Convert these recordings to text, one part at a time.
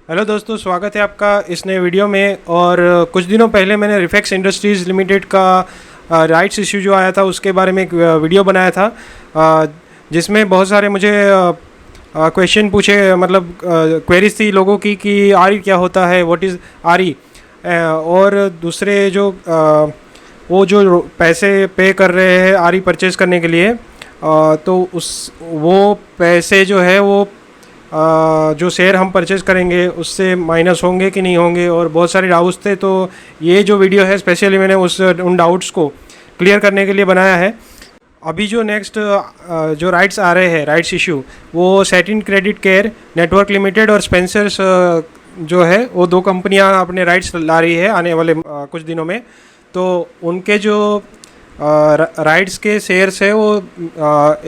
Hello दोस्तों, स्वागत है आपका इस नए वीडियो में। और कुछ दिनों पहले मैंने रिफेक्स इंडस्ट्रीज़ लिमिटेड का राइट्स इशू जो आया था उसके बारे में एक वीडियो बनाया था, जिसमें बहुत सारे मुझे क्वेश्चन पूछे, मतलब क्वेरीज थी लोगों की कि आरी क्या होता है, व्हाट इज़ आरी। और दूसरे जो वो जो पैसे पे कर रहे हैं आरी परचेज़ करने के लिए, तो उस वो पैसे जो है वो जो शेयर हम परचेज़ करेंगे उससे माइनस होंगे कि नहीं होंगे, और बहुत सारे डाउट्स थे। तो ये जो वीडियो है स्पेशली मैंने उन डाउट्स को क्लियर करने के लिए बनाया है। अभी जो नेक्स्ट जो राइट्स आ रहे हैं, राइट्स इशू, वो satin credit care network limited और स्पेंसर्स जो है वो दो कंपनियां अपने राइट्स ला रही है आने वाले कुछ दिनों में। तो उनके जो राइट्स के शेयर्स है वो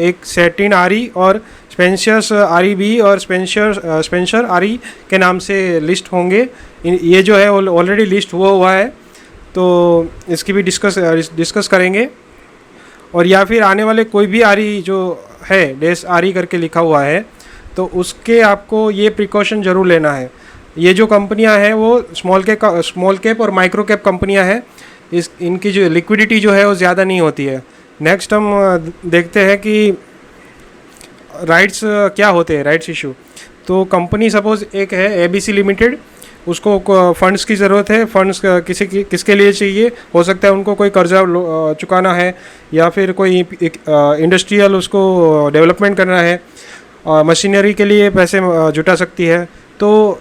एक सेटिन आरी और स्पेंसर्स आरी बी और स्पेंसर आरी के नाम से लिस्ट होंगे। ये जो है ऑलरेडी लिस्ट हुआ है, तो इसकी भी डिस्कस करेंगे। और या फिर आने वाले कोई भी आरी जो है, डेस आरी करके लिखा हुआ है, तो उसके आपको ये प्रिकॉशन ज़रूर लेना है। ये जो कंपनियां हैं वो स्मॉल कैप और माइक्रो कैप कंपनियां हैं। इनकी जो लिक्विडिटी जो है वो ज़्यादा नहीं होती है। नेक्स्ट हम देखते हैं कि राइट्स क्या होते हैं, राइट्स इशू। तो कंपनी सपोज़ एक है एबीसी लिमिटेड, उसको फंड्स की ज़रूरत है। फंड्स किसके लिए चाहिए? हो सकता है उनको कोई कर्जा चुकाना है, या फिर कोई इंडस्ट्रियल उसको डेवलपमेंट करना है, मशीनरी के लिए पैसे जुटा सकती है। तो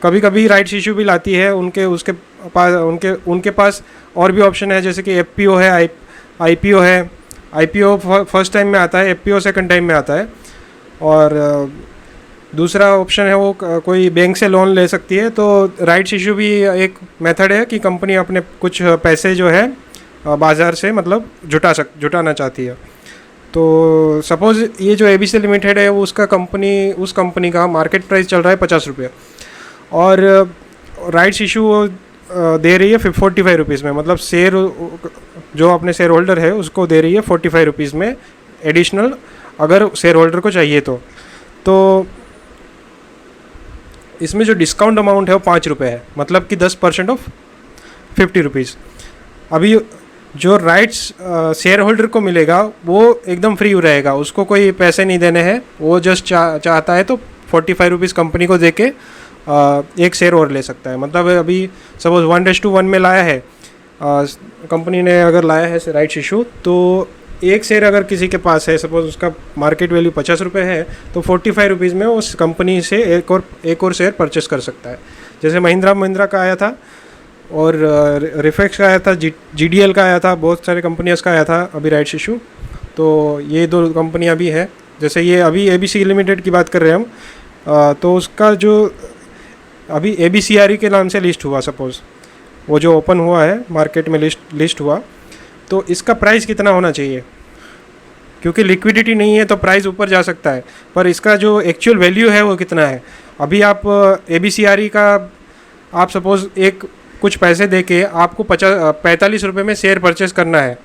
कभी कभी राइट्स इशू भी लाती है। उनके पास और भी ऑप्शन है, जैसे कि एफपीओ है, आईपीओ है। आईपीओ फर्स्ट टाइम में आता है, एफपीओ सेकंड टाइम में आता है। और दूसरा ऑप्शन है वो कोई बैंक से लोन ले सकती है। तो राइट्स इशू भी एक मेथड है कि कंपनी अपने कुछ पैसे जो है बाज़ार से मतलब जुटाना चाहती है। तो सपोज़ ये जो एबीसी लिमिटेड है वो उस कंपनी का मार्केट प्राइस चल रहा है 50 रुपये, और राइट्स इशू दे रही है 45 रुपीज़ में। मतलब शेयर जो अपने शेयर होल्डर है उसको दे रही है 45 रुपीज़ में एडिशनल, अगर शेयर होल्डर को चाहिए तो इसमें जो डिस्काउंट अमाउंट है वो 5 रुपये है, मतलब कि 10% ऑफ 50 रुपीज़। अभी जो राइट्स शेयर होल्डर को मिलेगा वो एकदम फ्री रहेगा, उसको कोई पैसे नहीं देने हैं। वो जस्ट चाहता है तो 45 रुपीज़ कंपनी को दे के एक शेयर और ले सकता है। मतलब अभी सपोज 1:1 में लाया है कंपनी ने, अगर लाया है राइट्स इशू, तो एक शेयर अगर किसी के पास है, सपोज उसका मार्केट वैल्यू 50 रुपये है, तो 45 रुपीज़ में उस कंपनी से एक और शेयर परचेस कर सकता है। जैसे महिंद्रा का आया था, और रिफेक्स का आया था, जीडीएल का आया था, बहुत सारे कंपनियां का आया था अभी राइट्स इशू। तो ये दो कंपनियां भी हैं। जैसे ये अभी एबीसी लिमिटेड की बात कर रहे हैं हम, तो उसका जो अभी एबीसीआरई के नाम से लिस्ट हुआ, सपोज़ वो जो ओपन हुआ है मार्केट में लिस्ट हुआ, तो इसका प्राइस कितना होना चाहिए? क्योंकि लिक्विडिटी नहीं है तो प्राइस ऊपर जा सकता है, पर इसका जो एक्चुअल वैल्यू है वो कितना है? अभी आप एबीसीआरई का आप सपोज़ एक कुछ पैसे दे के आपको 45 रुपये में शेयर परचेज़ करना है,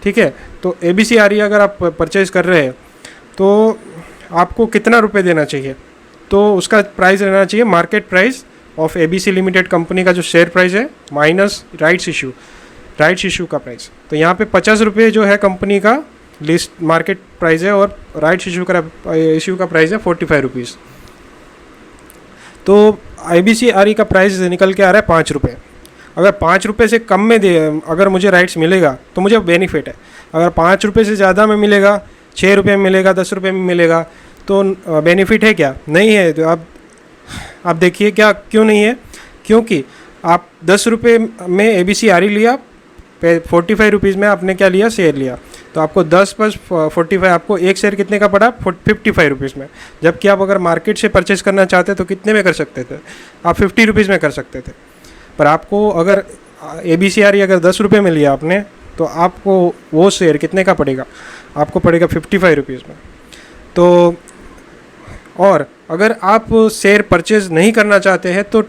ठीक है? तो एबीसीआरई अगर आप परचेज़ कर रहे हैं तो आपको कितना रुपये देना चाहिए? तो उसका प्राइस रहना चाहिए market price of ABC limited company का जो शेयर प्राइस है माइनस राइट्स इशू का प्राइस। तो यहाँ पे 50 रुपये जो है कंपनी का लिस्ट मार्केट प्राइस है, और राइट्स इशू का प्राइस है 45 रुपीज़। तो आईबीसीआरई का प्राइस निकल के आ रहा है 5 रुपये। अगर 5 रुपये से कम में अगर मुझे राइट्स मिलेगा तो मुझे बेनिफिट है। अगर 5 रुपये से ज़्यादा में मिलेगा, 6 रुपये में मिलेगा, 10 रुपये में मिलेगा, तो बेनिफिट है क्या? नहीं है। तो आप देखिए क्या क्यों नहीं है। क्योंकि आप 10 रुपये में एबीसीआरई लिया, 45 रुपीज़ में आपने क्या लिया? शेयर लिया। तो आपको 10 + 45, आपको एक शेयर कितने का पड़ा? 55 रुपीज़ में। जबकि आप अगर मार्केट से परचेस करना चाहते तो कितने में कर सकते थे? आप 50 रुपीज़ में कर सकते थे। पर आपको अगर एबीसीआरई अगर 10 रुपये में लिया आपने, तो आपको वो शेयर कितने का पड़ेगा? आपको पड़ेगा 55 रुपीज़ में। तो और अगर आप शेयर परचेज नहीं करना चाहते हैं तो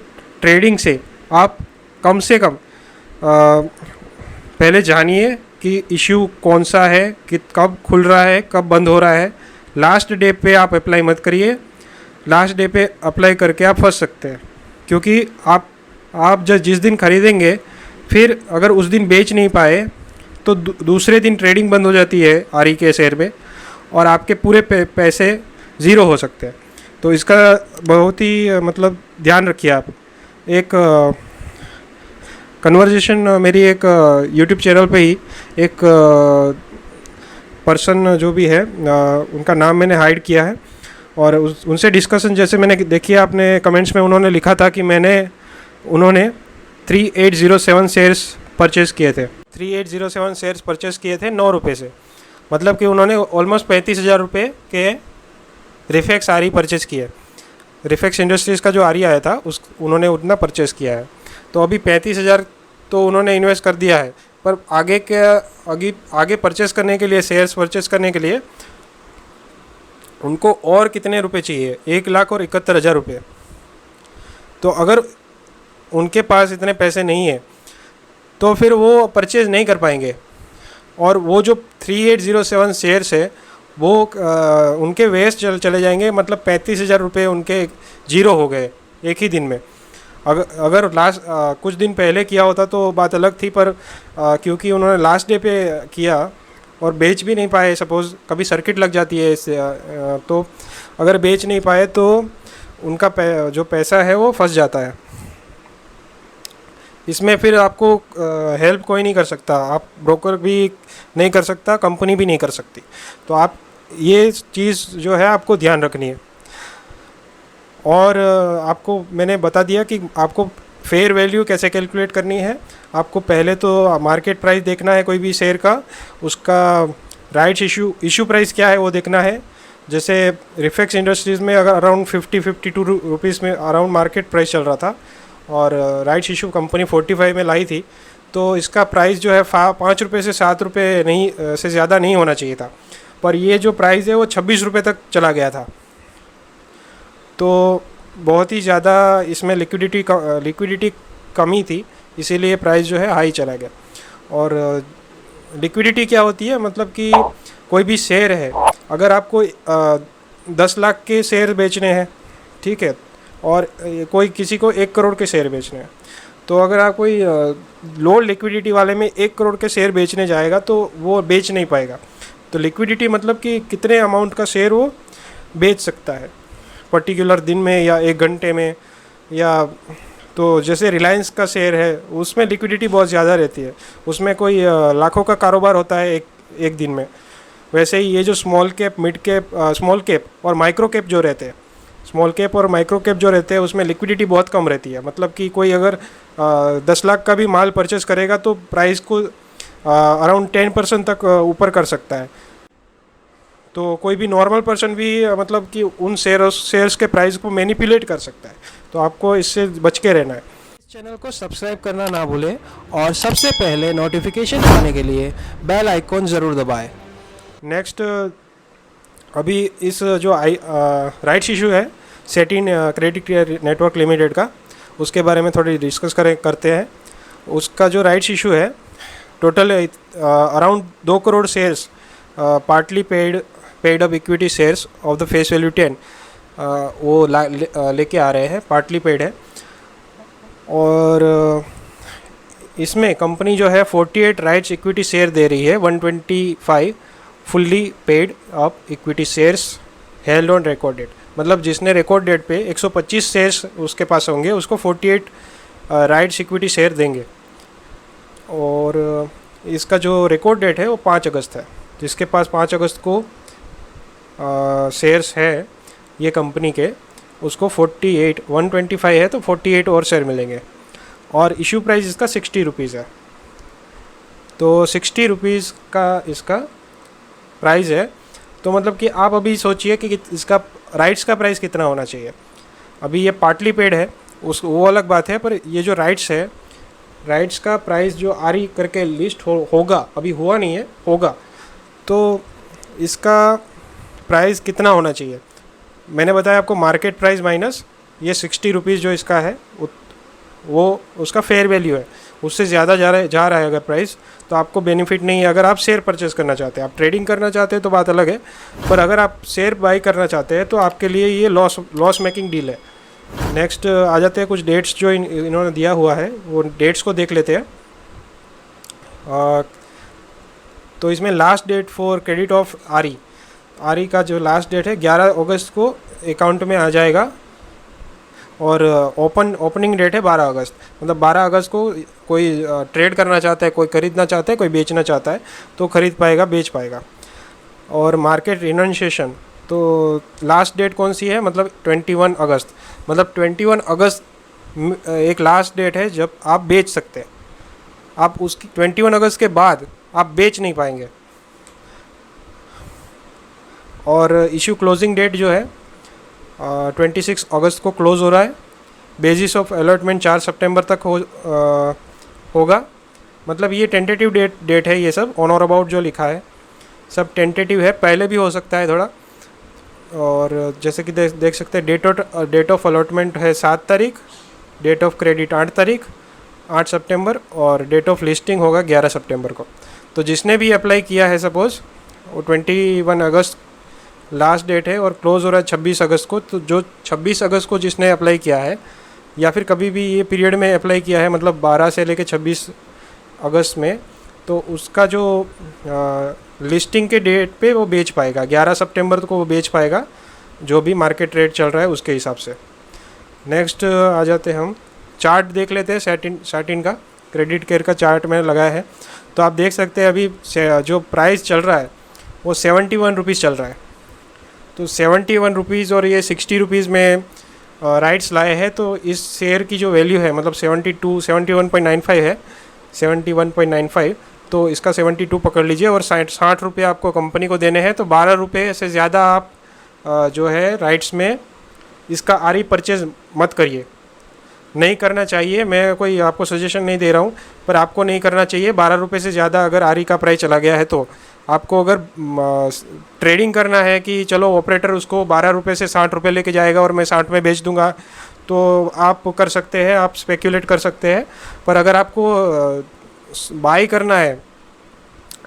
ट्रेडिंग से आप कम से कम पहले जानिए कि इशू कौन सा है, कि कब खुल रहा है, कब बंद हो रहा है। लास्ट डे पे आप अप्लाई मत करिए। लास्ट डे पे अप्लाई करके आप फंस सकते हैं, क्योंकि आप जब जिस दिन खरीदेंगे फिर अगर उस दिन बेच नहीं पाए तो दूसरे दिन ट्रेडिंग बंद हो जाती है आरई के शेयर में, और आपके पूरे पैसे ज़ीरो हो सकते हैं। तो इसका बहुत ही मतलब ध्यान रखिए आप। एक कन्वर्जेशन मेरी एक यूट्यूब चैनल पे ही एक पर्सन जो भी है उनका नाम मैंने हाइड किया है, और उनसे डिस्कशन जैसे मैंने देखी है, आपने कमेंट्स में उन्होंने लिखा था कि उन्होंने 3807 शेयर्स परचेज़ किए थे। 3807 शेयर्स परचेज़ किए थे 9 रुपये से, मतलब कि उन्होंने ऑलमोस्ट 35,000 रुपये के रिफेक्स आरई परचेज़ किए। रिफेक्स इंडस्ट्रीज़ का जो आरई आया था उन्होंने उतना परचेज़ किया है। तो अभी 35,000 तो उन्होंने इन्वेस्ट कर दिया है, पर आगे परचेज़ करने के लिए, शेयर्स परचेज़ करने के लिए उनको और कितने रुपए चाहिए? 1,71,000 रुपये। तो अगर उनके पास इतने पैसे नहीं है तो फिर वो परचेज़ नहीं कर पाएंगे, और वो जो 3807 शेयर्स है वो उनके वेस्ट चले जाएंगे। मतलब 35,000 रुपये उनके जीरो हो गए एक ही दिन में। अगर लास्ट कुछ दिन पहले किया होता तो बात अलग थी, पर क्योंकि उन्होंने लास्ट डे पे किया और बेच भी नहीं पाए, सपोज़ कभी सर्किट लग जाती है इससे, तो अगर बेच नहीं पाए तो उनका जो पैसा है वो फंस जाता है। इसमें फिर आपको हेल्प कोई नहीं कर सकता, आप ब्रोकर भी नहीं कर सकता, कंपनी भी नहीं कर सकती। तो आप ये चीज़ जो है आपको ध्यान रखनी है। और आपको मैंने बता दिया कि आपको फेयर वैल्यू कैसे कैलकुलेट करनी है। आपको पहले तो मार्केट प्राइस देखना है कोई भी शेयर का, उसका राइट्स इशू प्राइस क्या है वो देखना है। जैसे रिफेक्स इंडस्ट्रीज़ में अगर अराउंड 52 रुपीज़ में अराउंड मार्केट प्राइस चल रहा था, और राइट्स इशू कंपनी 45 में लाई थी, तो इसका प्राइस जो है 5 रुपये से 7 रुपये नहीं से ज़्यादा नहीं होना चाहिए था, पर ये जो प्राइस है वो 26 रुपये तक चला गया था। तो बहुत ही ज़्यादा इसमें लिक्विडिटी कमी थी, इसीलिए प्राइस जो है हाई चला गया। और लिक्विडिटी क्या होती है? मतलब कि कोई भी शेयर है, अगर आपको 10 लाख के शेयर बेचने हैं, ठीक है, और कोई किसी को 1 करोड़ के शेयर बेचने हैं, तो अगर आप कोई लो लिक्विडिटी वाले में 1 करोड़ के शेयर बेचने जाएगा तो वो बेच नहीं पाएगा। तो लिक्विडिटी मतलब कि कितने अमाउंट का शेयर वो बेच सकता है पर्टिकुलर दिन में या 1 घंटे में, या तो जैसे रिलायंस का शेयर है उसमें लिक्विडिटी बहुत ज़्यादा रहती है, उसमें कोई लाखों का कारोबार होता है एक दिन में। वैसे ही ये जो स्मॉल कैप और माइक्रो कैप जो रहते हैं, स्मॉल कैप और माइक्रो कैप जो रहते हैं उसमें लिक्विडिटी बहुत कम रहती है। मतलब कि कोई अगर 10 लाख का भी माल परचेस करेगा तो प्राइस को अराउंड 10% तक ऊपर कर सकता है। तो कोई भी नॉर्मल पर्सन भी मतलब कि उन शेयर्स के प्राइस को मैनिपुलेट कर सकता है। तो आपको इससे बच के रहना है। इस चैनल को सब्सक्राइब करना ना भूलें, और सबसे पहले नोटिफिकेशन पाने के लिए बेल आइकॉन ज़रूर दबाएं। नेक्स्ट, अभी इस जो राइट्स इशू है सेटिन क्रेडिट नेटवर्क लिमिटेड का, उसके बारे में थोड़ी डिस्कस करते हैं। उसका जो राइट्स इशू है total around 2 crore shares partly paid up equity shares of the face value 10 वो लेके आ रहे हैं, पार्टली पेड है। और इसमें कंपनी जो है 48 राइट्स इक्विटी शेयर दे रही है, 125 fully paid up equity shares held on record date. मतलब जिसने रिकॉर्ड डेट पे 125 शेयर्स उसके पास होंगे उसको 48 राइट्स इक्विटी शेयर देंगे। और इसका जो रिकॉर्ड डेट है वो 5 अगस्त है। जिसके पास 5 अगस्त को शेयर्स है ये कंपनी के, उसको 48 125 है तो 48 और शेयर मिलेंगे। और इशू प्राइस इसका 60 रुपीज़ है। तो 60 रुपीज़ का इसका प्राइस है। तो मतलब कि आप अभी सोचिए कि इसका राइट्स का प्राइस कितना होना चाहिए। अभी ये पार्टली पेड है, वो अलग बात है, पर ये जो राइट्स है, राइट्स का प्राइस जो आरई करके लिस्ट होगा, अभी हुआ नहीं है, होगा, तो इसका प्राइस कितना होना चाहिए। मैंने बताया आपको मार्केट प्राइस माइनस ये 60 रुपीज़ जो इसका है वो उसका फेयर वैल्यू है। उससे ज़्यादा जा रहा है अगर प्राइस, तो आपको बेनिफिट नहीं है। अगर आप शेयर परचेस करना चाहते हैं, आप ट्रेडिंग करना चाहते हैं तो बात अलग है, पर अगर आप शेयर बाई करना चाहते हैं तो आपके लिए ये लॉस मेकिंग डील है। नेक्स्ट आ जाते हैं कुछ डेट्स जो इन्होंने दिया हुआ है, वो डेट्स को देख लेते हैं। तो इसमें last date for credit of आरी का जो लास्ट डेट है 11 अगस्त को अकाउंट में आ जाएगा, और ओपनिंग डेट है 12 अगस्त। मतलब 12 अगस्त को कोई ट्रेड करना चाहता है, कोई खरीदना चाहता है, कोई बेचना चाहता है तो खरीद पाएगा, बेच पाएगा। और मार्केट रिनंशिएशन, तो लास्ट डेट कौन सी है, मतलब 21 अगस्त। मतलब 21 अगस्त एक लास्ट डेट है जब आप बेच सकते हैं। आप उसकी 21 अगस्त के बाद आप बेच नहीं पाएंगे। और इशू क्लोजिंग डेट जो है 26 अगस्त को क्लोज़ हो रहा है। बेसिस ऑफ अलॉटमेंट 4 सितंबर तक होगा। मतलब ये टेंटेटिव डेट है, ये सब ऑन और अबाउट जो लिखा है सब टेंटेटिव है, पहले भी हो सकता है थोड़ा। और जैसे कि देख सकते हैं डेट ऑफ अलॉटमेंट है 7 तारीख, डेट ऑफ क्रेडिट 8 तारीख 8 सितंबर, और डेट ऑफ लिस्टिंग होगा 11 सितंबर को। तो जिसने भी अप्लाई किया है सपोज़ वो 21 अगस्त लास्ट डेट है और क्लोज़ हो रहा है 26 अगस्त को। तो जो 26 अगस्त को जिसने अप्लाई किया है या फिर कभी भी ये पीरियड में अप्लाई किया है, मतलब 12 से लेकर 26 अगस्त में, तो उसका जो लिस्टिंग के डेट पे वो बेच पाएगा, 11 सितंबर को वो बेच पाएगा, जो भी मार्केट रेट चल रहा है उसके हिसाब से। नेक्स्ट आ जाते हैं हम, चार्ट देख लेते हैं सैटिन का। क्रेडिट केयर का चार्ट मैंने लगाया है, तो आप देख सकते हैं अभी जो प्राइस चल रहा है वो 71 रुपीज़ चल रहा है। तो 71 रुपीज़ और ये 60 रुपीज़ में राइट्स लाए हैं, तो इस शेयर की जो वैल्यू है मतलब 71.95 है, 71.95, तो इसका 72 पकड़ लीजिए। और 60 रुपये आपको कंपनी को देने हैं, तो 12 रुपये से ज़्यादा आप जो है राइट्स में इसका आरी परचेज मत करिए, नहीं करना चाहिए। मैं कोई आपको सजेशन नहीं दे रहा हूँ, पर आपको नहीं करना चाहिए। 12 रुपये से ज़्यादा अगर आरी का प्राइस चला गया है, तो आपको अगर ट्रेडिंग करना है कि चलो ऑपरेटर उसको 12 रुपये से 60 रुपये लेके जाएगा और मैं 60 में बेच दूंगा, तो आप कर सकते हैं, आप स्पेक्यूलेट कर सकते हैं। पर अगर आपको बाई करना है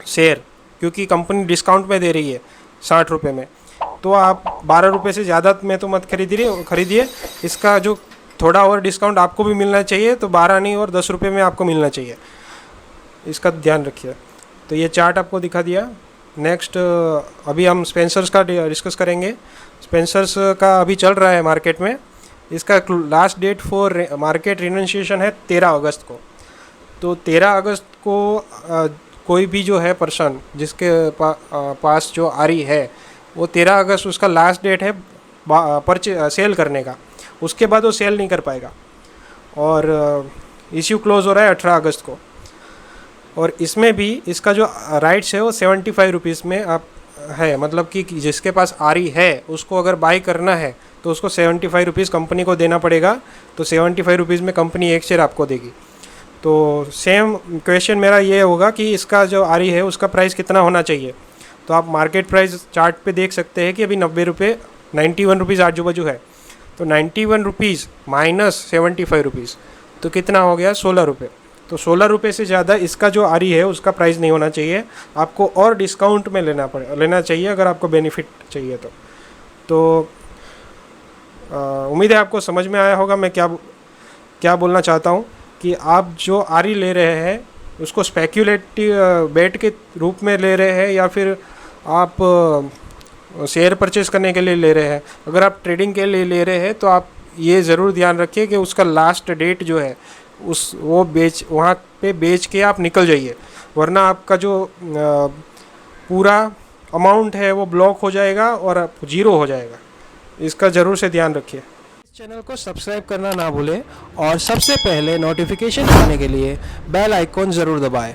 शेयर, क्योंकि कंपनी डिस्काउंट में दे रही है 60 रुपये में, तो आप 12 रुपये से ज़्यादा में तो मत खरीदिए। इसका जो थोड़ा और डिस्काउंट आपको भी मिलना चाहिए, तो 12 नहीं और 10 रुपये में आपको मिलना चाहिए, इसका ध्यान रखिए। तो ये चार्ट आपको दिखा दिया। नेक्स्ट अभी हम स्पेंसर्स का डिस्कस करेंगे। स्पेंसर्स का अभी चल रहा है मार्केट में, इसका लास्ट डेट फॉर मार्केट रिनंशिएशन है 13 अगस्त को। तो 13 अगस्त को कोई भी जो है पर्सन जिसके पास जो आरी है, वो 13 अगस्त उसका लास्ट डेट है सेल करने का, उसके बाद वो सेल नहीं कर पाएगा। और इश्यू क्लोज हो रहा है 18 अगस्त को। और इसमें भी इसका जो राइट्स है वो 75 रुपीज़ में आप है, मतलब कि जिसके पास आरी है उसको अगर बाई करना है तो उसको 75 रुपीज़ कंपनी को देना पड़ेगा। तो 75 रुपीज़ में कंपनी एक शेयर आपको देगी। तो सेम क्वेश्चन मेरा ये होगा कि इसका जो आरी है उसका प्राइस कितना होना चाहिए। तो आप मार्केट प्राइस चार्ट पे देख सकते हैं कि अभी 90 रुपये 91 रुपीज़ आजू बाजू है। तो 91 रुपीज़ माइनस 75 रुपीज़ तो कितना हो गया 16 रुपये। तो 16 रुपये से ज़्यादा इसका जो आरी है उसका प्राइस नहीं होना चाहिए, आपको और डिस्काउंट में लेना चाहिए अगर आपको बेनिफिट चाहिए तो उम्मीद है आपको समझ में आया होगा मैं क्या बोलना चाहता हूँ। कि आप जो आरी ले रहे हैं उसको स्पेक्यूलेटिव बेट के रूप में ले रहे हैं या फिर आप शेयर परचेस करने के लिए ले रहे हैं। अगर आप ट्रेडिंग के लिए ले रहे हैं तो आप ये ज़रूर ध्यान रखिए कि उसका लास्ट डेट जो है वो वहाँ पे बेच के आप निकल जाइए, वरना आपका जो पूरा अमाउंट है वो ब्लॉक हो जाएगा और ज़ीरो हो जाएगा। इसका ज़रूर से ध्यान रखिए। इस चैनल को सब्सक्राइब करना ना भूलें और सबसे पहले नोटिफिकेशन पाने के लिए बेल आइकॉन ज़रूर दबाएं।